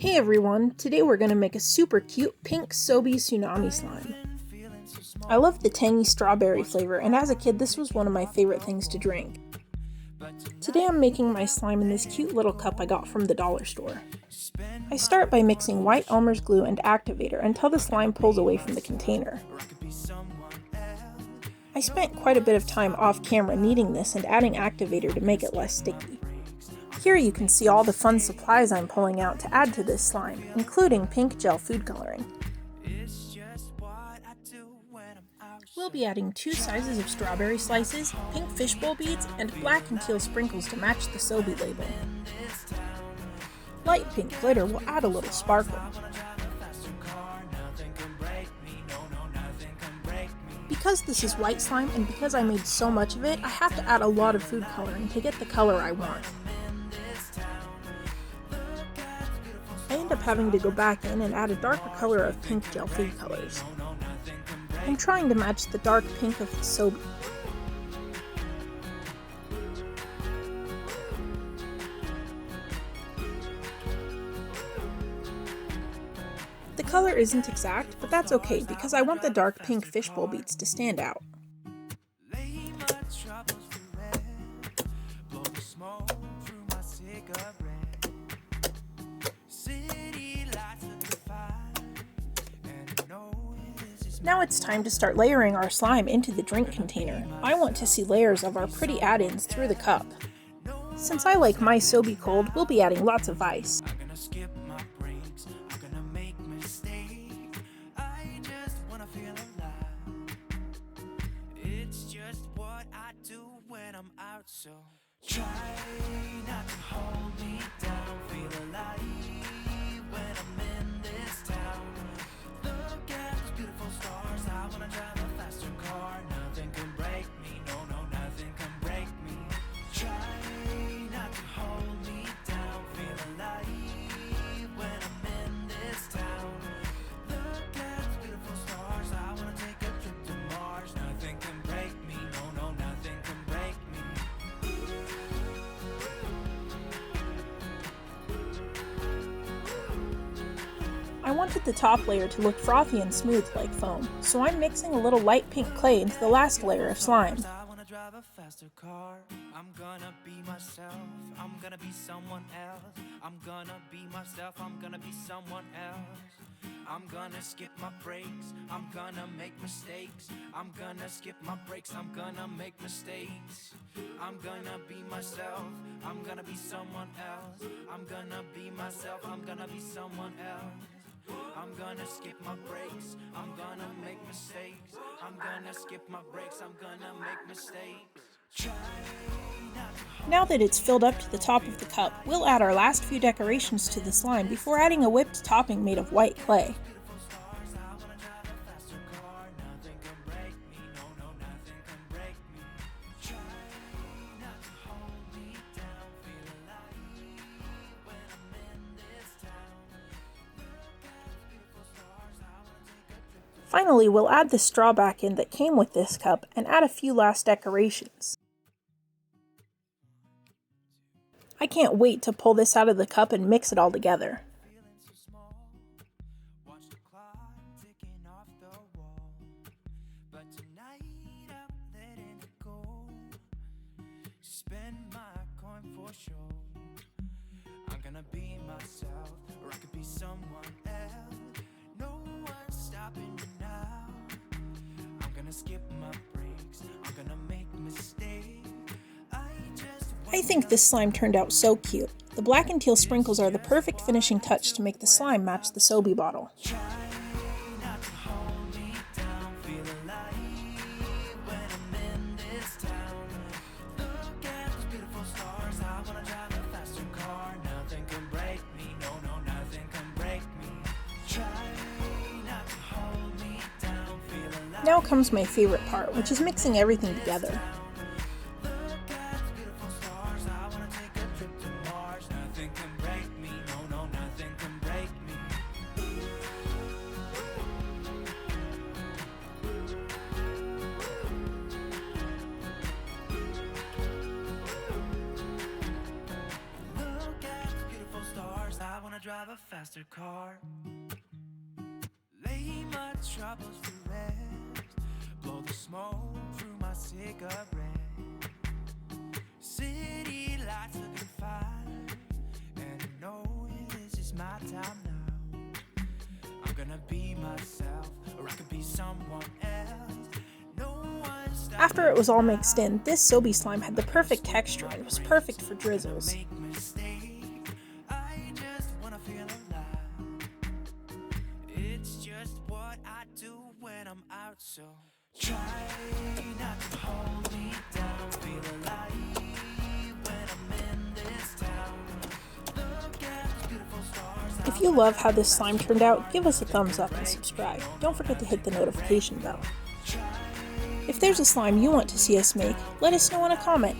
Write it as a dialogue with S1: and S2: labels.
S1: Hey everyone, today we're going to make a super cute pink Sobe Tsunami slime. I love the tangy strawberry flavor, and as a kid this was one of my favorite things to drink. Today I'm making my slime in this cute little cup I got from the dollar store. I start by mixing white Elmer's glue and activator until the slime pulls away from the container. I spent quite a bit of time off camera kneading this and adding activator to make it less sticky. Here you can see all the fun supplies I'm pulling out to add to this slime, including pink gel food coloring. We'll be adding 2 sizes of strawberry slices, pink fishbowl beads, and black and teal sprinkles to match the Sobe label. Light pink glitter will add a little sparkle. Because this is white slime and because I made so much of it, I have to add a lot of food coloring to get the color I want. I end up having to go back in and add a darker color of pink gel food colors. I'm trying to match the dark pink of the Sobe. The color isn't exact, but that's okay because I want the dark pink fishbowl beads to stand out. Now it's time to start layering our slime into the drink container. I want to see layers of our pretty add-ins through the cup. Since I like my Sobe cold, we'll be adding lots of ice. Try not to hold me down, feel alive when I'm in this town. Look at those beautiful stars, I wanna drive a faster car. Nothing can break me, no, nothing can break me. Try not to hold me down, feel alive when I'm in this town. Look at those beautiful stars, I wanna take a trip to Mars. Nothing can break me, no, nothing can break me. I wanted the top layer to look frothy and smooth like foam, so I'm mixing a little light pink clay into the last layer of slime. I'm gonna be myself, I'm gonna be someone else. I'm gonna be myself, I'm gonna be someone else. I'm gonna skip my breaks, I'm gonna make mistakes. I'm gonna skip my breaks, I'm gonna make mistakes. I'm gonna be myself, I'm gonna be someone else. I'm gonna be myself, I'm gonna be someone else. I'm gonna skip my breaks, I'm gonna make mistakes. I'm gonna skip my breaks, I'm gonna make mistakes. Now that it's filled up to the top of the cup, we'll add our last few decorations to the slime before adding a whipped topping made of white clay. Finally, we'll add the straw back in that came with this cup and add a few last decorations. I can't wait to pull this out of the cup and mix it all together. I'm gonna be myself, or I could be someone else. No one's stopping me now. I'm gonna skip my breaks, I'm gonna make mistakes. I think this slime turned out so cute. The black and teal sprinkles are the perfect finishing touch to make the slime match the Sobe bottle. Now comes my favorite part, which is mixing everything together. drive a faster car. Lay my troubles to rest. Blow the smoke through my cigarette. City lights looking fine, and I know this is my time now. I'm gonna be myself, or I could be someone else. No one stops.
S2: After it was all mixed in, this Sobe slime had the perfect texture and was perfect for drizzles.
S1: Make mistakes. I just wanna feel alive. It's just what I do when I'm out, so try not to hold me down. Feel alive when I'm in this town. Look at those beautiful stars.
S2: If you love how this slime turned out, give us a thumbs up and subscribe. Don't forget to hit the notification bell. If there's a slime you want to see us make, let us know in a comment.